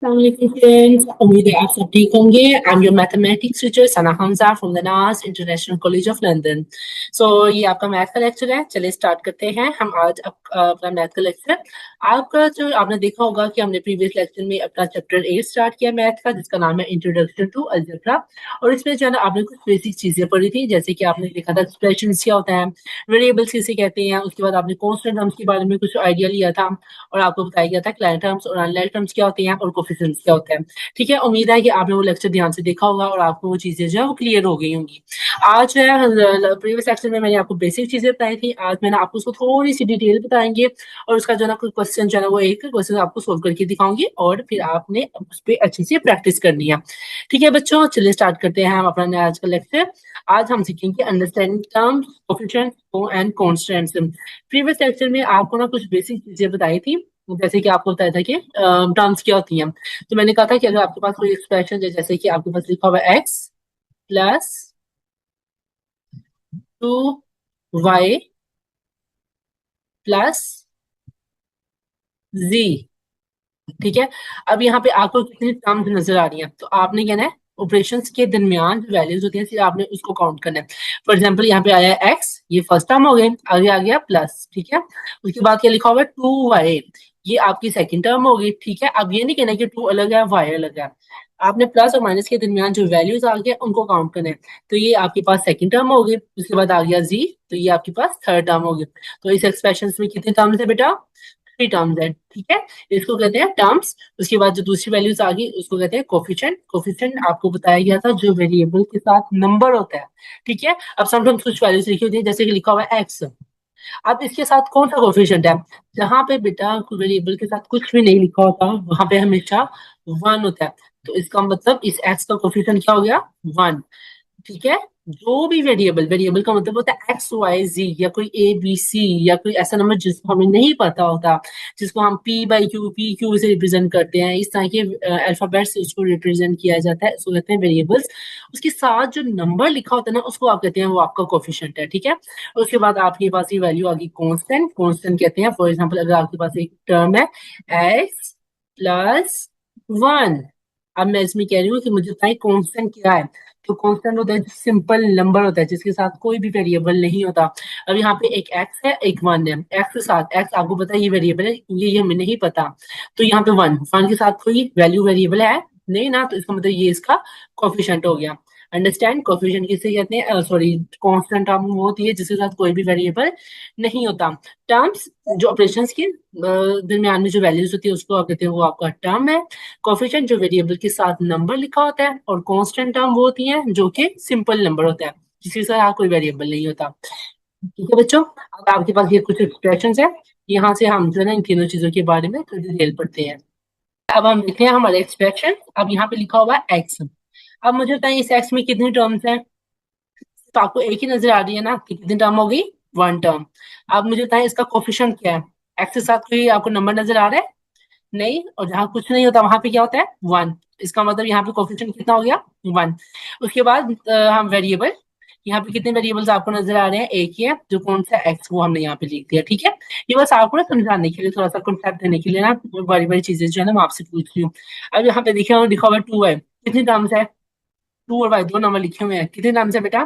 Friends, उम्मीद है आप सब ठीक होंगे। I am your mathematics teacher Sana Hamza from the नाज इंटरनेशनल कॉलेज ऑफ लंदन। ये आपका मैथ का लेक्चर है। चलिए स्टार्ट करते हैं हम आज अपना मैथ का लेक्चर। आपका जो आपने देखा होगा कि हमने प्रीवियस लेक्चर में अपना चैप्टर 8 स्टार्ट किया मैथ का, जिसका नाम है इंट्रोडक्शन टू अलजेब्रा। और इसमें जो है ना आपने कुछ बेसिक चीजें पढ़ी थी, जैसे कि आपने देखा था एक्सप्रेशन क्या होता है, वेरिएबल्स किसे कहते हैं। उसके बाद आपने कांस्टेंट टर्म्स के बारे में कुछ आइडिया लिया था और आपको बताया गया था कि लाइन टर्म्स और अनलाइन टर्म्स क्या होते हैं और कोफिशिएंट्स क्या होते हैं। ठीक है, उम्मीद है कि आपने वो लेक्चर ध्यान से देखा होगा और आपको वो चीजें जो है वो क्लियर हो गई होंगी। आज जो है प्रीवियस लेक्चर में मैंने आपको बेसिक चीजें बताई थी, आज मैंने आपको उसको थोड़ी सी डिटेल बताएंगे और उसका जो है ना कुछ क्वेश्चन जो है ना वो एक क्वेश्चन आपको सोल्व करके दिखाऊंगी और फिर आपने उस पर अच्छी सी प्रैक्टिस करनी है। ठीक है बच्चों, चलिए स्टार्ट करते हैं हम अपना आज का लेक्चर। आज हम सीखेंगे understanding terms, coefficients and constants. Previous lecture में आपको ना कुछ बेसिक चीजें बताई थी, जैसे कि आपको बताया था कि टर्म्स क्या होती हैं। तो मैंने कहा था कि अगर आपके पास कोई एक्सप्रेशन है, जैसे कि आपके पास लिखा हुआ है एक्स प्लस 2y प्लस जी। ठीक है, अब यहाँ पे आपको कितनी टर्म्स नजर आ रही हैं, तो आपने कहना है ऑपरेशंस के दरमियान जो वैल्यूज होती हैं सिर्फ आपने उसको काउंट करना है। फॉर एग्जांपल यहाँ पे आया है एक्स, ये फर्स्ट टर्म हो गई, आगे आ गया प्लस। ठीक है, उसके बाद क्या लिखा हुआ है 2y, ये आपकी सेकंड टर्म हो गई। ठीक है, अब ये नहीं कहना कि 2 अलग है y अलग है, आपने प्लस और माइनस के दरमियान जो वैल्यूज आ गए उनको काउंट करना है। तो ये आपके पास सेकंड टर्म हो गई, उसके बाद आ गया जी, तो ये आपके पास थर्ड टर्म हो गई। तो इस एक्सप्रेशन में कितने टर्म्स है बेटा? थ्री टर्म्स है। ठीक है, इसको कहते हैं टर्म्स। उसके बाद जो दूसरी वैल्यूज आ गई उसको कहते हैं कोफिशिएंट। कोफिशिएंट आपको बताया गया था जो वेरिएबल के साथ नंबर होता है। ठीक है, अब समटाइम्स कुछ वैल्यूज लिखी होती है, जैसे कि लिखा हुआ है एक्स, अब इसके साथ कौन सा कोफिशिएंट है? जहां पे बेटा वेरिएबल के साथ कुछ भी नहीं लिखा होता वहां पे हमेशा वन होता है। तो इसका मतलब इस एक्स का कोफिशिएंट क्या हो गया? वन। ठीक है, जो भी वेरिएबल, वेरिएबल का मतलब होता है एक्स वाई जी या कोई ए बी सी या कोई ऐसा नंबर जिसको हमें नहीं पता होता, जिसको हम P by Q, P Q से रिप्रेजेंट करते हैं, इस तरह के अल्फाबेट से उसको रिप्रेजेंट किया जाता है, उसको कहते हैं वेरिएबल्स। उसके साथ जो नंबर लिखा होता है ना उसको आप कहते हैं वो आपका कोफिशिएंट है। ठीक है, उसके बाद आपके पास ये वैल्यू आ गई कांस्टेंट। कांस्टेंट कहते हैं फॉर एग्जांपल अगर आपके पास एक टर्म है एक्स प्लस वन, अब मैं इसमें कह रही हूँ कि मुझे बताइए कांस्टेंट क्या है। तो कांस्टेंट होता है जो सिंपल नंबर होता है जिसके साथ कोई भी वेरिएबल नहीं होता। अब यहाँ पे एक एक्स है एक वन है, एक्स के साथ, एक्स आपको पता है ये वेरिएबल है, ये हमें नहीं पता, तो यहाँ पे वन, वन के साथ कोई वैल्यू वेरिएबल है नहीं ना, तो इसका मतलब ये इसका कोफिशिएंट हो गया। अंडरस्टैंड, कोफिशिएंट किसे कहते हैं? सॉरी, कांस्टेंट टर्म वो होती है जिसके साथ कोई भी वेरिएबल नहीं होता। टर्म्स जो ऑपरेशंस के दरमियान में जो वैल्यूज होती है उसको आप कहते हैं वो आपका टर्म है। कोफिशिएंट जो वेरिएबल के साथ नंबर लिखा होता है, और कांस्टेंट टर्म वो होती है जो कि सिंपल नंबर होता है जिसके साथ कोई वेरिएबल नहीं होता। ठीक है बच्चों, अब आपके पास ये कुछ एक्सप्रेशंस है, यहाँ से हम जो है ना इन तीनों चीजों के बारे में थोड़ी डिटेल पढ़ते हैं। अब हम देखते हैं हमारे एक्सप्रेशन। अब यहाँ पे लिखा हुआ है एक्स, अब मुझे बताइए इस एक्स में कितनी टर्म्स हैं? तो आपको एक ही नजर आ रही है ना कि कितनी टर्म हो गई? One term. अब मुझे बताइए इसका कोफिशिएंट क्या है? एक्स के साथ कोई आपको नंबर नजर आ रहा है? नहीं, और जहां कुछ नहीं होता वहां पे क्या होता है? वन। इसका मतलब यहाँ पे कोफिशिएंट कितना हो गया? वन। उसके बाद हम वेरिएबल, यहाँ पे कितने वेरिएबल्स आपको नजर आ रहे हैं? एक ही है, जो कौन सा एक्स, वो हमने यहाँ पे लिख दिया। ठीक है, ये बस आपको ना समझाने के लिए, थोड़ा सा कॉन्सेप्ट देने के लिए ना बड़ी बड़ी चीजें जो है ना मैं आपसे पूछ रही हूँ। अब यहाँ पे देखिए लिखा हुआ है टू है, कितनी टर्म्स है? टू और वाई दो नंबर लिखे हुए हैं, कितने टर्म्स है बेटा?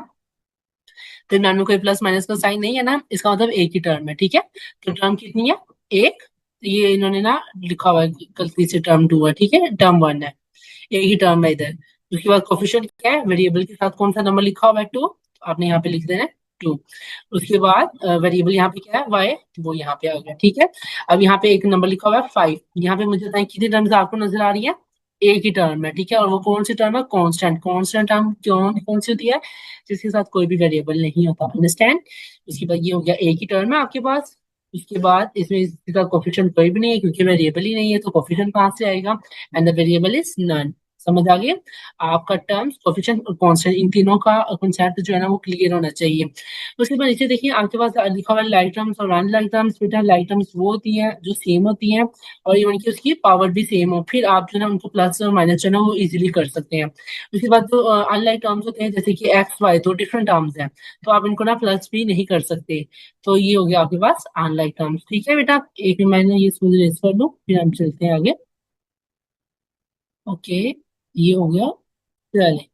तो नाम में कोई प्लस माइनस का साइन नहीं है ना, इसका मतलब एक ही टर्म है। ठीक है, तो टर्म कितनी है? एक। ये इन्होंने ना लिखा हुआ है गलती से टर्म टू है, ठीक है, टर्म वन है, एक ही टर्म है इधर। उसके बाद कोफिशिएंट क्या है? वेरिएबल के साथ कौन सा नंबर लिखा हुआ है? टू, आपने यहाँ पे लिख देना है टू। उसके बाद वेरिएबल यहाँ पे क्या है? वाई, वो यहाँ पे आ गया। ठीक है, अब यहाँ पे एक नंबर लिखा हुआ है फाइव, यहाँ पे मुझे बताएं कितनी टर्म्स आपको नजर आ रही है? एक ही टर्म है। ठीक है, और वो कौन सी टर्म है? कांस्टेंट। कांस्टेंट टर्म कौन कौन सी होती है? जिसके साथ कोई भी वेरिएबल नहीं होता। अंडरस्टैंड, उसके बाद ये हो गया एक ही टर्म है आपके पास। उसके बाद इसमें इसका कोफिशिएंट कोई भी नहीं है क्योंकि वेरिएबल ही नहीं है, तो कोफिशिएंट कहाँ से आएगा? And the variable is none. समझ आ गया? आपका टर्म्स, कोफिशिएंट और कांस्टेंट, इन तीनों का कॉन्सेप्ट जो है ना वो क्लियर होना चाहिए। उसके बाद नीचे देखिए आपके पास लिखा हुआ है लाइक टर्म्स और अनलाइक टर्म्स। बेटा लाइक टर्म्स वो होती हैं जो सेम होती हैं और इवन की उसकी पावर भी सेम हो, फिर आप जो है ना उनको प्लस और माइनस जो है ना वो इजीली कर सकते हैं। उसके बाद जो अनलाइक टर्म्स होते हैं जैसे कि एक्स वाई, तो डिफरेंट टर्म्स हैं, तो आप इनको ना प्लस भी नहीं कर सकते। तो ये हो गया आपके पास अनलाइक टर्म्स। ठीक है बेटा, एक मैंने ये सूझ रेस कर दूं फिर हम चलते हैं आगे। ओके, ये हो गया। चलिए,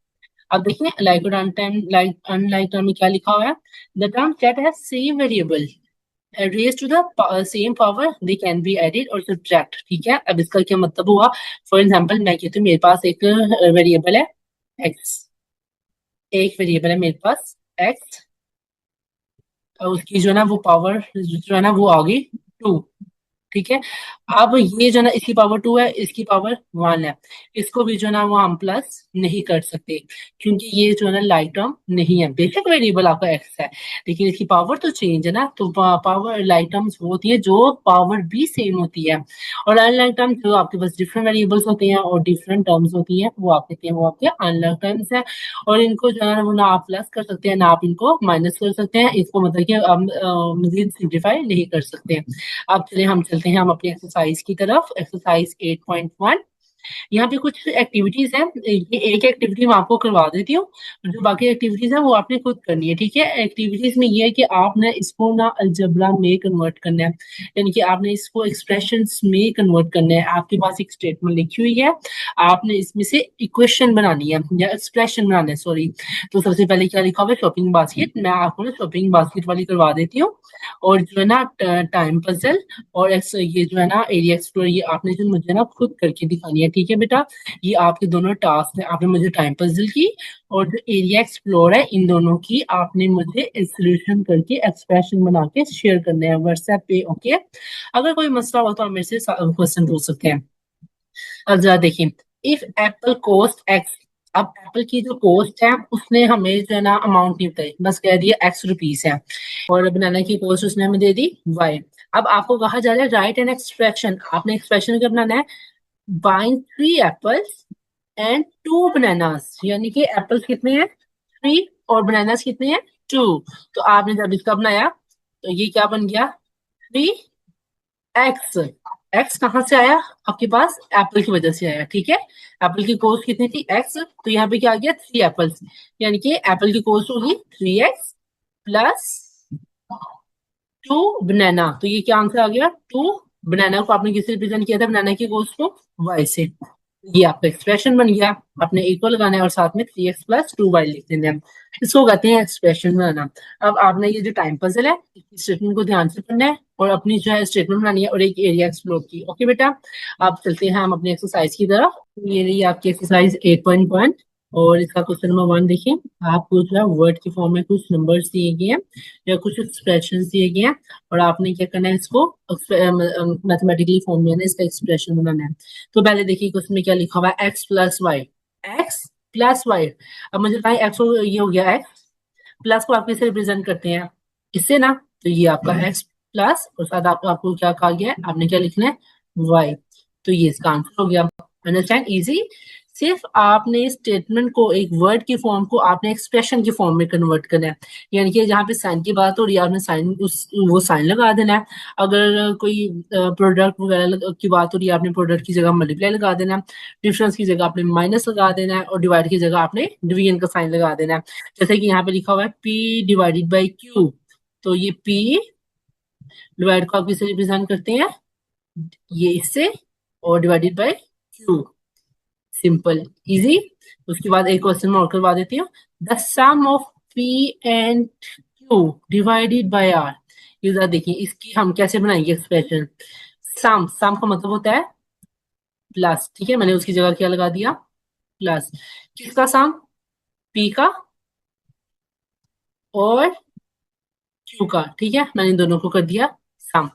अब देखिए लाइक और अनटाइम लाइक अनलाइक टर्म में क्या लिखा हुआ है। The term that has same variable raised to the same power they can be added और सब्ट्रैक्ट। ठीक है, अब इसका क्या मतलब हुआ। फॉर एग्जाम्पल मैं कहती हूँ मेरे पास एक वेरिएबल है एक्स, एक वेरिएबल है मेरे पास एक्स, और उसकी जो है ना वो पावर जो है ना वो आ गई 2। ठीक है, अब ये जो है ना इसकी पावर 2 है, इसकी पावर 1 है, इसको भी जो है ना वो हम प्लस नहीं कर सकते, क्योंकि ये जो है ना लाइक टर्म नहीं है। बेशक वेरिएबल आपका एक्स है, लेकिन इसकी पावर तो चेंज है ना, तो पावर लाइक टर्म्स वो होती है जो पावर भी सेम होती है। और अनलाइक टर्म्स जो आपके पास डिफरेंट वेरिएबल्स होते हैं और डिफरेंट टर्म्स होती हैं, वो आप कहते हैं वो आपके अनलाइक टर्म्स है। और इनको जो है ना वो ना आप प्लस कर सकते हैं ना आप इनको माइनस कर सकते हैं, इसको मतलब कि हम मजीद सिंप्लीफाई नहीं कर सकते हैं। अब चलिए हम चलते हैं हम अपनी एक्सरसाइज की तरफ। एक्सरसाइज 8.1, यहाँ पे कुछ एक्टिविटीज हैं। ये एक एक्टिविटी मैं आपको करवा देती हूँ, जो बाकी एक्टिविटीज है वो आपने खुद करनी है। ठीक है, एक्टिविटीज में ये है कि आपने इसको ना अलजबरा में कन्वर्ट करना है, यानी कि आपने इसको एक्सप्रेशंस में कन्वर्ट करना है। आपके पास एक स्टेटमेंट लिखी हुई है, आपने इसमें से इक्वेशन बनानी है या एक्सप्रेशन बनाना है, सॉरी। तो सबसे पहले क्या लिखा हुआ है, शॉपिंग बास्केट। मैं आपको ना शॉपिंग बास्केट वाली करवा देती हूँ। और जो है ना टाइम पजल और ये जो है ना एरिया एक्सप्लोर, ये आपने जो मुझे ना खुद करके दिखानी है। ठीक है बेटा, ये आपके दोनों टास्क है। आपने मुझे टाइम पजल की और जो एरिया एक्सप्लोर है, इन दोनों की आपने मुझे सोल्यूशन करके एक्सप्रेशन बना के शेयर करने हैं व्हाट्सएप पे। ओके, अगर कोई मसला हो तो आप मेरे से क्वेश्चन पूछ सकते हैं। अब जरा देखिए, इफ एप्पल कॉस्ट एक्स। अब एप्पल की जो कॉस्ट है उसने हमें जो है ना अमाउंट नहीं बताई, बस कह दिया एक्स रुपीस है। और बनाना की कॉस्ट उसने हमें दे दी वाई। अब आपको कहा जा रहा है राइट एन एक्सप्रेशन, आपने एक्सप्रेशन क्या बनाना है, बाइंग 3 एप्पल्स एंड 2 बनानास, यानी कि एप्पल्स कितने हैं 3 और बनानास कितने हैं 2। तो आपने जब इसका बनाया तो ये क्या बन गया 3x। एक्स कहाँ से आया आपके पास, एप्पल की वजह से आया। ठीक है, एप्पल की कॉस्ट कितनी थी एक्स, तो यहाँ पे क्या आ गया 3 एप्पल्स, यानी कि एप्पल की कॉस्ट होगी 3x प्लस 2 बनाना। तो ये क्या आंसर आ गया 2 बनाना को आपने किससे रिप्रेजेंट किया था, बनाना की कॉस्ट को y से। ये आपका एक्सप्रेशन बन गया। आपने इक्वल लगाना है और साथ में 3x+2y लिख देना है, इसको कहते हैं एक्सप्रेशन बनाना। अब आपने ये जो टाइम पजल है स्टेटमेंट को ध्यान से पढ़ना है और अपनी जो है स्टेटमेंट बनानी है और एक एरिया एक्सप्लोर की। ओके बेटा, आप चलते हैं हम अपनी एक्सरसाइज की तरफ। ये रही आपकी एक्सरसाइज 8.1 और इसका क्वेश्चन नंबर 1 देखिए। आपको जो है वर्ड की फॉर्म में कुछ नंबर्स दिए गए हैं या कुछ एक्सप्रेशन दिए गए हैं, और आपने क्या करना है इसको मैथमेटिकली फॉर्म में है ना इसका एक्सप्रेशन बनाना है। तो पहले देखिए क्वेश्चन में क्या लिखा हुआ है, x+y। x+y, अब मुझे बताएं एक्स, ये हो गया एक्स, प्लस को आप किससे रिप्रेजेंट करते हैं, इससे ना। तो ये आपका एक्स प्लस और साथ आपको क्या कहा गया है, आपने क्या लिखना है वाई। तो ये इसका आंसर हो गया। Understand, easy. सिर्फ आपने स्टेटमेंट को एक वर्ड की फॉर्म को आपने एक्सप्रेशन की फॉर्म में कन्वर्ट करना है, यानी कि जहाँ पे साइन की बात हो रही है आपने साइन उस वो साइन लगा देना है। अगर कोई प्रोडक्ट वगैरह की बात हो रही है आपने प्रोडक्ट की जगह मल्टीप्लाई लगा देना है, डिफरेंस की जगह आपने माइनस लगा देना है और डिवाइड की जगह आपने डिवीजन का साइन लगा देना है। जैसे कि यहाँ पे लिखा हुआ है P/Q, तो ये P डिवाइड को आप किससे रिप्रेजेंट करते हैं, ये इससे, और divided by Q। Simple, easy. उसके बाद एक क्वेश्चन में और करवा देती हूँ। The sum of P and Q divided by R। ये जरा देखिए इसकी हम कैसे बनाएंगे एक्सप्रेशन। सम, सम का मतलब होता है प्लस। ठीक है, मैंने उसकी जगह क्या लगा दिया प्लस। किसका सम, P का और Q का। ठीक है, मैंने इन दोनों को कर दिया सम।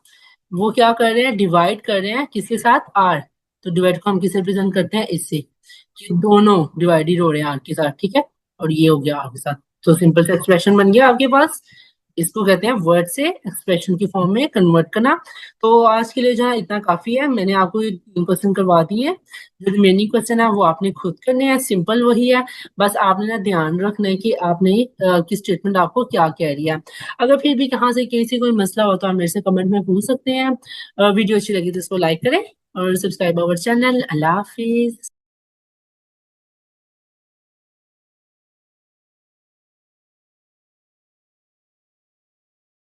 वो क्या कर रहे हैं, डिवाइड कर रहे हैं किसके साथ, R। तो डिवाइड को हम किससे रिप्रेजेंट करते हैं, इससे। ये दोनों डिवाइडेड हो रहे हैं R के साथ। ठीक है, और ये हो गया R के साथ। तो सिंपल से एक्सप्रेशन बन गया आपके पास। इसको कहते हैं वर्ड से एक्सप्रेशन की फॉर्म में कन्वर्ट करना। तो आज के लिए जो है इतना काफी है, मैंने आपको ये 3 क्वेश्चन करवा दिए हैं। जो रिमेनिंग क्वेश्चन है वो आपने खुद करने हैं, सिंपल वही है। बस आपने ना ध्यान रखना है कि आपने किस स्टेटमेंट आपको क्या कह रही है। अगर फिर भी कहाँ से किसी कोई मसला हो तो आप मेरे से कमेंट में पूछ सकते हैं। वीडियो अच्छी लगी तो इसको लाइक करें और subscribe our channel. Allah Hafiz.